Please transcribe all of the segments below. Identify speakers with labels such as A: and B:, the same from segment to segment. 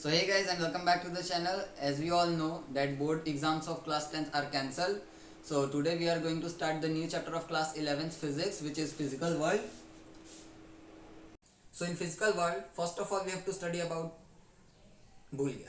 A: So hey guys, and welcome back to the channel. As we all know that board exams of class 10th are cancelled. So today we are going to start the new chapter of class 11th physics, which is physical world. So in physical world, first of all we have to study about Boolean.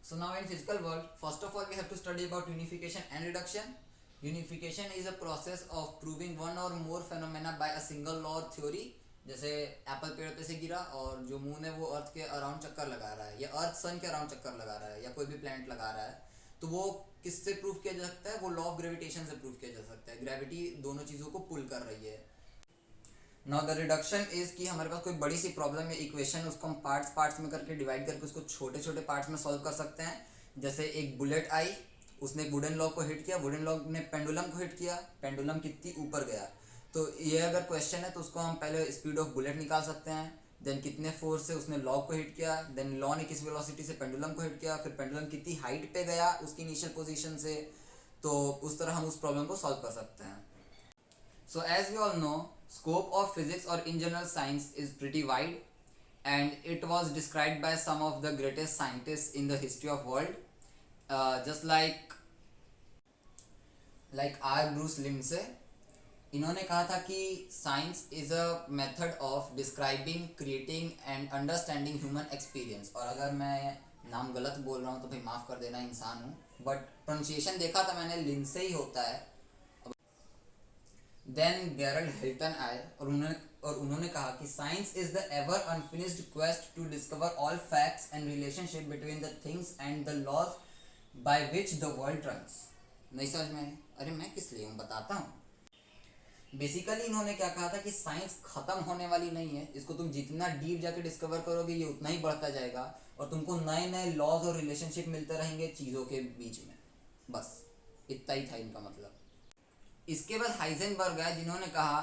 A: So now in physical world, first of all we have to study about unification and reduction. Unification is a process of proving one or more phenomena by a single law or theory. जैसे Apple पेड़ पे से गिरा और जो moon है वो अर्थ के अराउंड चक्कर लगा रहा है, या अर्थ सन के अराउंड चक्कर लगा रहा है, या कोई भी प्लैनेट लगा रहा है, तो वो किससे प्रूव किया जा सकता है? वो लॉ ऑफ ग्रेविटेशन से प्रूव किया जा सकता है. ग्रेविटी दोनों चीज़ों को पुल कर रही है. नाउ द रिडक्शन इज कि हमारे पास कोई बड़ी सी प्रॉब्लम या इक्वेशन, उसको हम पार्ट्स में करके डिवाइड करके उसको छोटे छोटे पार्ट्स में सॉल्व कर सकते हैं. जैसे एक बुलेट आई, उसने वुडन लॉग को हिट किया, वुडन लॉग ने पेंडुलम को हिट किया, पेंडुलम कितनी ऊपर गया. तो ये अगर क्वेश्चन है तो उसको हम पहले स्पीड ऑफ बुलेट निकाल सकते हैं, देन कितने फोर्स से उसने लॉग को हिट किया, देन लॉ ने किस वेलोसिटी से पेंडुलम को हिट किया, फिर पेंडुलम कितनी हाइट पे गया उसकी इनिशियल पोजीशन से. तो उस तरह हम उस प्रॉब्लम को सॉल्व कर सकते हैं. So as we all know, scope of physics or in general science is pretty wide, and it was described by some of the greatest scientists in the history of world, just like R. Bruce Limse. इन्होंने कहा था कि science is a method of describing, creating and understanding human experience. और अगर मैं नाम गलत बोल रहा हूँ तो भाई माफ़ कर देना, इंसान हूँ, बट प्रोनाउंसिएशन देखा था मैंने, लिंसे ही होता है. देन गैरल्ड हिल्टन आए और उन्होंने कहा कि science is the ever unfinished quest to discover all facts and relationship between the things and the laws by which the world runs. नहीं समझ में? अरे मैं किस लिए हूँ, बताता हूँ. बेसिकली इन्होंने क्या कहा था कि साइंस खत्म होने वाली नहीं है. इसको तुम जितना डीप जाके डिस्कवर करोगे ये उतना ही बढ़ता जाएगा, और तुमको नए नए लॉज और रिलेशनशिप मिलते रहेंगे चीज़ों के बीच में. बस इतना ही था इनका मतलब. इसके बाद हाइजेनबर्ग है जिन्होंने कहा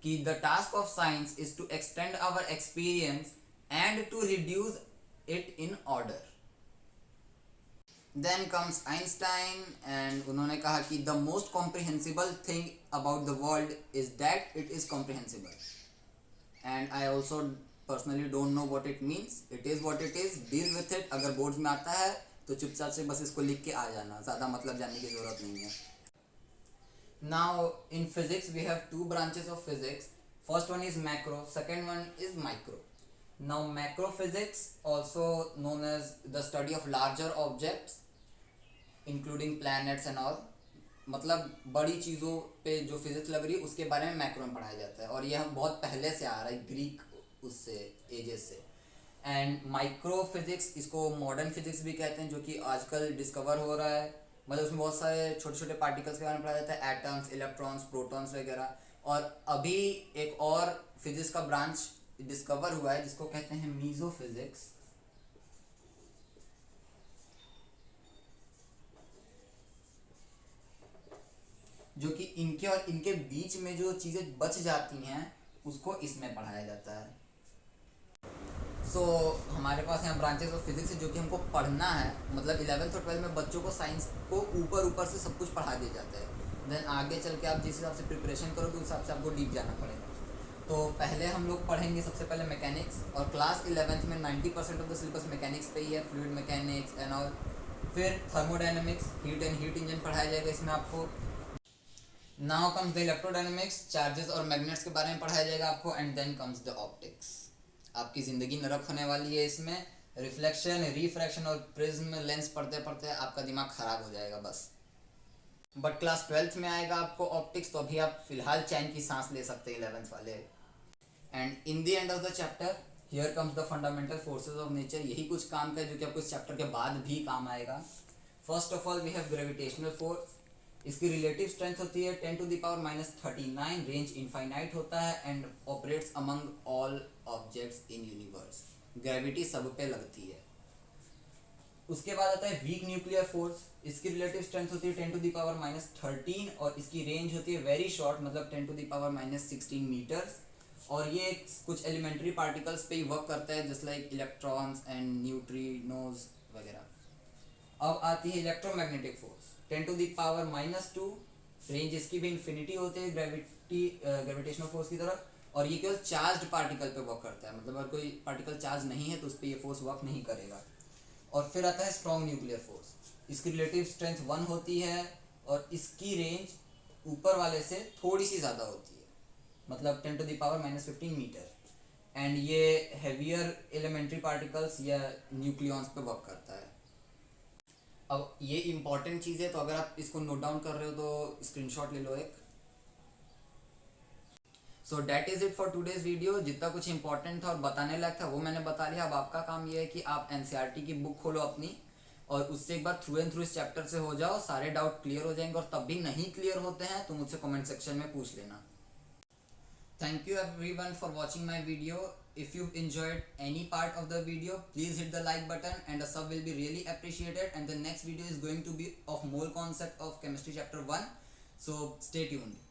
A: कि the task of science is to extend our experience and to reduce it in order. Then comes Einstein and उन्होंने कहा कि the most comprehensible thing about the world is that it is comprehensible. And I also personally don't know what it means. It is what it is, deal with it. अगर boards में आता है तो चुपचाप से बस इसको लिख के आ जाना, ज़्यादा मतलब जानने की ज़रूरत नहीं है. Now in physics we have two branches of physics. First one is macro, second one is micro. Now macro physics, also known as the study of larger objects including planets and all, मतलब बड़ी चीज़ों पे जो physics लग रही है उसके बारे में मैक्रो में पढ़ाया जाता है, और यह बहुत पहले से आ रहा है, ग्रीक उससे एजेस से. एंड माइक्रो फिजिक्स, इसको मॉडर्न फिजिक्स भी कहते हैं, जो कि आजकल डिस्कवर हो रहा है. मतलब उसमें बहुत सारे छोटे छोटे पार्टिकल्स के बारे में पढ़ाया जाता है, एटम्स, इलेक्ट्रॉन्स, प्रोटॉन्स वगैरह. और अभी एक और फिजिक्स का ब्रांच डिस्कवर हुआ है जिसको कहते हैं मीजो फिजिक्स. जो कि इनके और इनके बीच में जो चीज़ें बच जाती हैं उसको इसमें पढ़ाया जाता है. सो हमारे पास यहाँ ब्रांचेस ऑफ फिजिक्स है जो कि हमको पढ़ना है. मतलब 11th और 12th में बच्चों को साइंस को ऊपर से सब कुछ पढ़ा दिया जाता है. देन आगे चल के आप जिस हिसाब से प्रिपरेशन करोगे उस हिसाब से आपको डीप जाना पड़ेगा. तो पहले हम लोग पढ़ेंगे सबसे पहले मैकेनिक्स, और क्लास 11th में 90% ऑफ द सिलेबस मैकेनिक्स पे ही है, फ्लूइड मैकेनिक्स एंड ऑल. फिर thermodynamics, heat and heat engine पढ़ाया जाएगा इसमें आपको. Now comes the electrodynamics, charges और मैग्नेट्स के बारे में पढ़ाया जाएगा आपको. And then comes the optics. आपकी ज़िंदगी नरक होने वाली है इसमें. रिफ्लेक्शन, रिफ्रैक्शन और प्रिज्म लेंस पढ़ते पढ़ते आपका दिमाग ख़राब हो जाएगा बस. बट क्लास 12th में आएगा आपको ऑप्टिक्स, तो अभी आप फिलहाल चैन की सांस ले सकते हैं 11th वाले. And in the end of the chapter here comes the fundamental forces of nature. यही कुछ काम का है जो कि आपको इस चैप्टर के बाद भी काम आएगा. First of all we have gravitational force. इसकी रिलेटिव स्ट्रेंथ होती है 10⁻39, रेंज इनफाइनाइट होता है and operates among all objects in universe. Gravity सब पे लगती है. उसके बाद आता है वीक न्यूक्लियर फोर्स. इसकी रिलेटिव स्ट्रेंथ होती है 10⁻13 और इसकी रेंज होती है वेरी शॉर्ट, मतलब 10⁻16 मीटर्स. और ये कुछ एलिमेंट्री पार्टिकल्स पे ही वर्क करता है, just like electrons and neutrinos वगैरह. अब आती है इलेक्ट्रोमैग्नेटिक फोर्स 10⁻². रेंज इसकी भी इन्फिनिटी होती है ग्रेविटेशनल फोर्स की तरह, और ये केवल चार्ज्ड पार्टिकल पे वर्क करता है, मतलब अगर कोई पार्टिकल चार्ज नहीं है तो उस पर ये फोर्स वर्क नहीं करेगा। और फिर आता है स्ट्रॉन्ग न्यूक्लियर फोर्स। इसकी रिलेटिव स्ट्रेंथ 1 होती है और इसकी रेंज ऊपर वाले से थोड़ी सी ज़्यादा होती है, मतलब 10⁻⁻15 मीटर। एंड ये हेवियर एलिमेंट्री पार्टिकल्स या न्यूक्लियॉन्स पे वर्क करता है। अब ये इम्पॉर्टेंट चीज़ है, तो अगर आप इसको नोट डाउन कर रहे हो तो स्क्रीनशॉट ले लो एक। So that is it for today's video. जितना कुछ इंपॉर्टेंट था और बताने लायक था वो मैंने बता लिया। अब आपका काम ये है कि आप एनसीईआरटी की बुक खोलो अपनी और उससे एक बार थ्रू एंड थ्रू इस चैप्टर से हो जाओ, सारे डाउट क्लियर हो जाएंगे। और तब भी नहीं क्लियर होते हैं तो मुझसे कमेंट सेक्शन में पूछ लेना। Thank you everyone for watching my video. If you've enjoyed any part of the video, please hit the like button and a sub will be really appreciated. And the next video is going to be of mole concept of chemistry chapter 1. So stay tuned.